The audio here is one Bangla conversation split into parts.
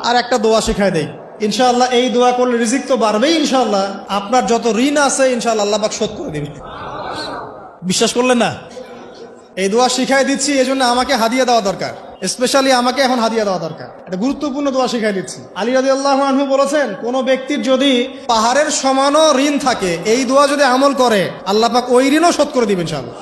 আর একটা দোয়া শিখাই দেই, ইনশাআল্লাহ এই দোয়া করলে রিজিক তো বাড়বেই ইনশাআল্লাহ, আপনার যত ঋণ আছে ইনশাআল্লাহ আল্লাহ পাক শোধ করে দিবেন। বিশ্বাস করলেন না? এই দোয়া শিখাই দিচ্ছি, এই জন্য আমাকে হাদিয়া দেওয়া দরকার, স্পেশালি আমাকে এখন হাদিয়া দেওয়া দরকার। এটা গুরুত্বপূর্ণ দোয়া শিখাই দিচ্ছি। আলী রাদিয়াল্লাহু আনহু বলেছেন, কোন ব্যক্তির যদি পাহাড়ের সমানও ঋণ থাকে, এই দোয়া যদি আমল করে আল্লাহ পাক ওই ঋণও শোধ করে দিবেন ইনশাআল্লাহ।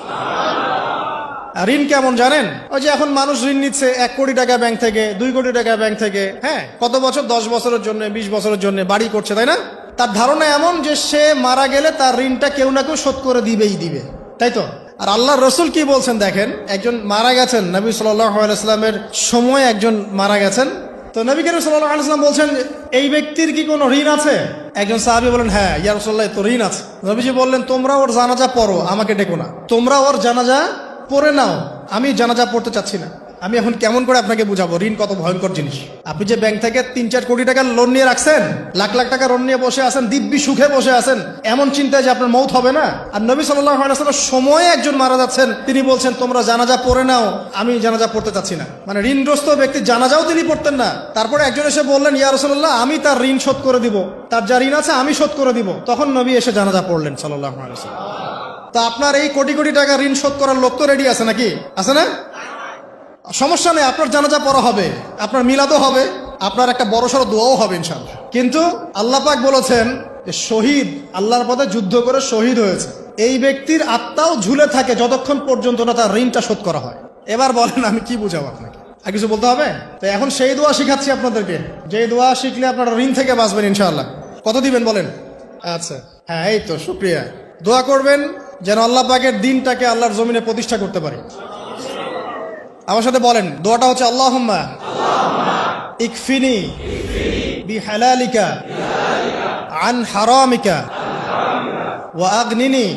ঋণ কেমন জানেন? ওই যে এখন মানুষ ঋণ নিচ্ছে 1 কোটি টাকা ব্যাংক থেকে, 2 কোটি টাকা ব্যাংক থেকে, হ্যাঁ, কত বছর, 10 বছরের জন্য, 20 বছরের জন্য বাড়ি করছে, তাই না? তার ধারণা এমন যে সে মারা গেলে তার ঋণটা কেউ না কেউ শোধ করে দিবেই দিবে, তাই তো? আর আল্লাহর রসুল কি বলছেন দেখেন, একজন মারা গেছেন, নবী সাল্লাল্লাহু আলাইহি ওয়াসাল্লামের সময় একজন মারা গেছেন, তো নবী করিম সাল্লাল্লাহু আলাইহি ওয়াসাল্লাম বলছেন, এই ব্যক্তির কি কোনো ঋণ আছে? একজন সাহাবী বলেন, হ্যাঁ ইয়া রাসূলুল্লাহ, তো ঋণ আছে। নবীজি বললেন, তোমরা ওর জানাজা পড়ো, আমাকে ডেকো না, তোমরা ওর জানাজা পড়ে নাও, আমি জানাজা পড়তে চাচ্ছি না। আমি এখন কেমন করে আপনাকে বুঝাবো ঋণ কত ভয়ঙ্কর জিনিস? আপনি যে ব্যাংক থেকে 3-4 কোটি টাকার লোন নিয়ে রাখছেন, লাখ লাখ টাকা লোন নিয়ে বসে আছেন, দিব্যি সুখে বসে আছেন, এমন চিন্তায় যে আপনার মৌত হবে না। আর নবী সাল্লাল্লাহু আলাইহি ওয়াসাল্লাম সময়ে একজন মারা যাচ্ছেন, তিনি বলছেন তোমরা জানাজা পড়ে নাও, আমি জানাজা পড়তে চাচ্ছি না। মানে ঋণগ্রস্ত ব্যক্তি জানাজাও তিনি পড়তেন না। তারপরে একজন এসে বললেন, ইয়া রাসূলুল্লাহ, আমি তার ঋণ শোধ করে দিব, তার যা ঋণ আছে আমি শোধ করে দিব। তখন নবী এসে জানাজা পড়লেন সাল্লাল্লাহু আলাইহি ওয়াসাল্লাম। তা আপনার এই কোটি কোটি টাকা ঋণ শোধ করার লোক তো রেডি আছে নাকি? আছে না? সমস্যা নেই, আপনার জানাজা পড়া হবে, আপনার মিলাদও হবে, আপনার একটা বড়সড় দোয়াও হবে ইনশাআল্লাহ। কিন্তু আল্লাহ পাক বলেছেন যে শহীদ, আল্লাহর পথে যুদ্ধ করে শহীদ হয়েছে, এই ব্যক্তির আত্মাও ঝুলে থাকে যতক্ষণ পর্যন্ত না তার ঋণটা শোধ করা হয়। এবার বলেন আমি কি বুঝাবো আপনাকে? আর কিছু বলতে হবে? তো এখন সেই দোয়া শিখাচ্ছি আপনাদেরকে, যে দোয়া শিখলে আপনারা ঋণ থেকে বাঁচবেন ইনশাআল্লাহ। কত দিবেন বলেন? আচ্ছা, হ্যাঁ, এই তো, শুকরিয়া। দোয়া করবেন যেন আল্লাহ পাকের দিনটাকে আল্লাহর জমিনে প্রতিষ্ঠা করতে পারি। আমার সাথে বলেন, দোয়াটা হচ্ছে, আল্লাহুম্মা ইকফিনি বিহালালিকা আন হারামিকা ওয়া আগনিনি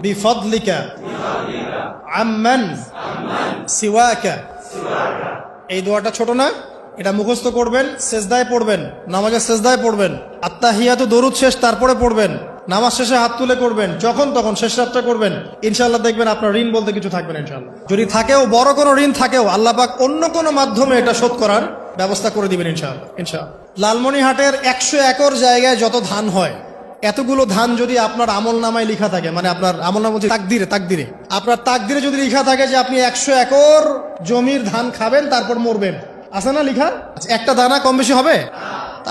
বিফদলিকা আম্মান সিওয়াকা। এই দোয়াটা ছোট না? এটা মুখস্থ করবেন, সেজদায় পড়বেন, নামাজের সেজদায় পড়বেন, আত্তাহিয়াতু দরুদ শেষ তারপরে পড়বেন, নামাজ শেষে হাত তুলে করবেন, যখন তখন শেষ রাতটা করবেন, ইনশাআল্লাহ দেখবেন আপনার ঋণ বলতে কিছু থাকবে না ইনশাআল্লাহ। যদি থাকেও, বড় কোনো ঋণ থাকেও, আল্লাহ পাক অন্য কোনো মাধ্যমে এটা শোধ করার ব্যবস্থা করে দিবেন ইনশাআল্লাহ। ইনশাআল্লাহ লালমনিরহাটের 100 একর জায়গায় যত ধান হয়, এতগুলো ধান যদি আপনার আমল নামায় লেখা থাকে, মানে আপনার আমল নামা বলছে তাকদিরে আপনার তাকদিরে যদি লেখা থাকে যে আপনি 100 একর জমির ধান খাবেন তারপর মরবেন, আছে না লেখা? আচ্ছা, একটা দানা কম বেশি হবে?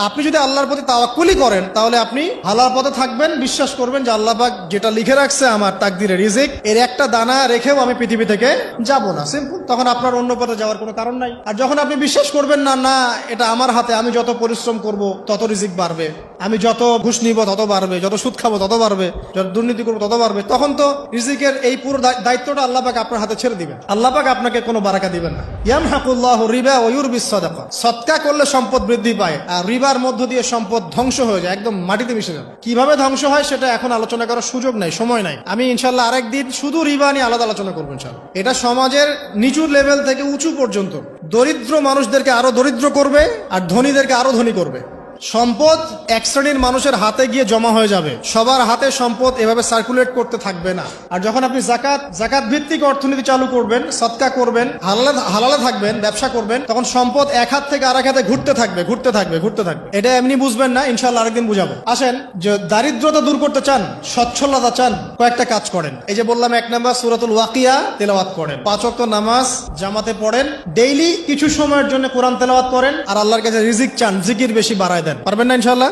আপনি যদি আল্লাহর প্রতি তাওয়াক্কুলি করেন, তাহলে আপনি হালাল পথে থাকবেন, বিশ্বাস করবেন যে আল্লাহ পাক যেটা লিখে রাখছে আমার তাকদিরে রিজিক, এর একটা দানা রেখেও আমি পৃথিবী থেকে যাব না, সিম্পল। তখন আপনার অন্য পথে যাওয়ার কোনো কারণ নাই। আর যখন আপনি বিশ্বাস করবেন না, না এটা আমার হাতে, আমি যত পরিশ্রম করব তত রিজিক বাড়বে, আমি যত ঘুষ নিব তত বাড়বে, যত সুদ খাবো তত বাড়বে, যত দুর্নীতি করবো তত বাড়বে, তখন তো রিজিকের এই পুরো দায়িত্বটা আল্লাহ পাক আপনার হাতে ছেড়ে দিবেন। আল্লাহ পাক আপনাকে কোনো বারাকা দিবেন না। ইয়ামহাকুল্লাহু রিবা ওয়া ইউরবিস সাদাকা। সদকা করলে সম্পদ বৃদ্ধি পায়, আর রিবার মধ্য দিয়ে সম্পদ ধ্বংস হয়ে যায়, একদম মাটিতে মিশে যায়। কিভাবে ধ্বংস হয় সেটা এখন আলোচনা করার সুযোগ নাই, সময় নাই। আমি ইনশাআল্লাহ আরেকদিন শুধু রিবা নিয়ে আলাদা আলোচনা করবো ইনশাআল্লাহ। এটা সমাজের নিচু লেভেল থেকে উঁচু পর্যন্ত দরিদ্র মানুষদেরকে আরো দরিদ্র করবে, আর ধনীদেরকে আরো ধনী করবে। সম্পদ এক শ্রেণীর মানুষের হাতে গিয়ে জমা হয়ে যাবে, সবার হাতে সম্পদ এভাবে সার্কুলেট করতে থাকবে না। আর যখন আপনি জাকাত ভিত্তিক অর্থনীতি চালু করবেন, সদকা করবেন, হালালে থাকবেন, ব্যবসা করবেন, তখন সম্পদ এক হাত থেকে আরেক হাতে ঘুরতে থাকবে। এটা এমনি বুঝবেন না, ইনশাআল্লাহ আরেকদিন বুঝাবো। আসেন, যে দারিদ্রতা দূর করতে চান, সচ্ছলতা চান, কয়েকটা কাজ করেন। এই যে বললাম, 1 নাম্বার সূরাতুল ওয়াকিয়া তেলাওয়াত করেন, 5 ওয়াক্ত নামাজ জামাতে পড়েন, ডেইলি কিছু সময়ের জন্য কোরআন তেলাওয়াত করেন, আর আল্লাহর কাছে রিজিক চান, জিকির বেশি বাড়ায় দেন। পারবেন না ইনশাআল্লাহ?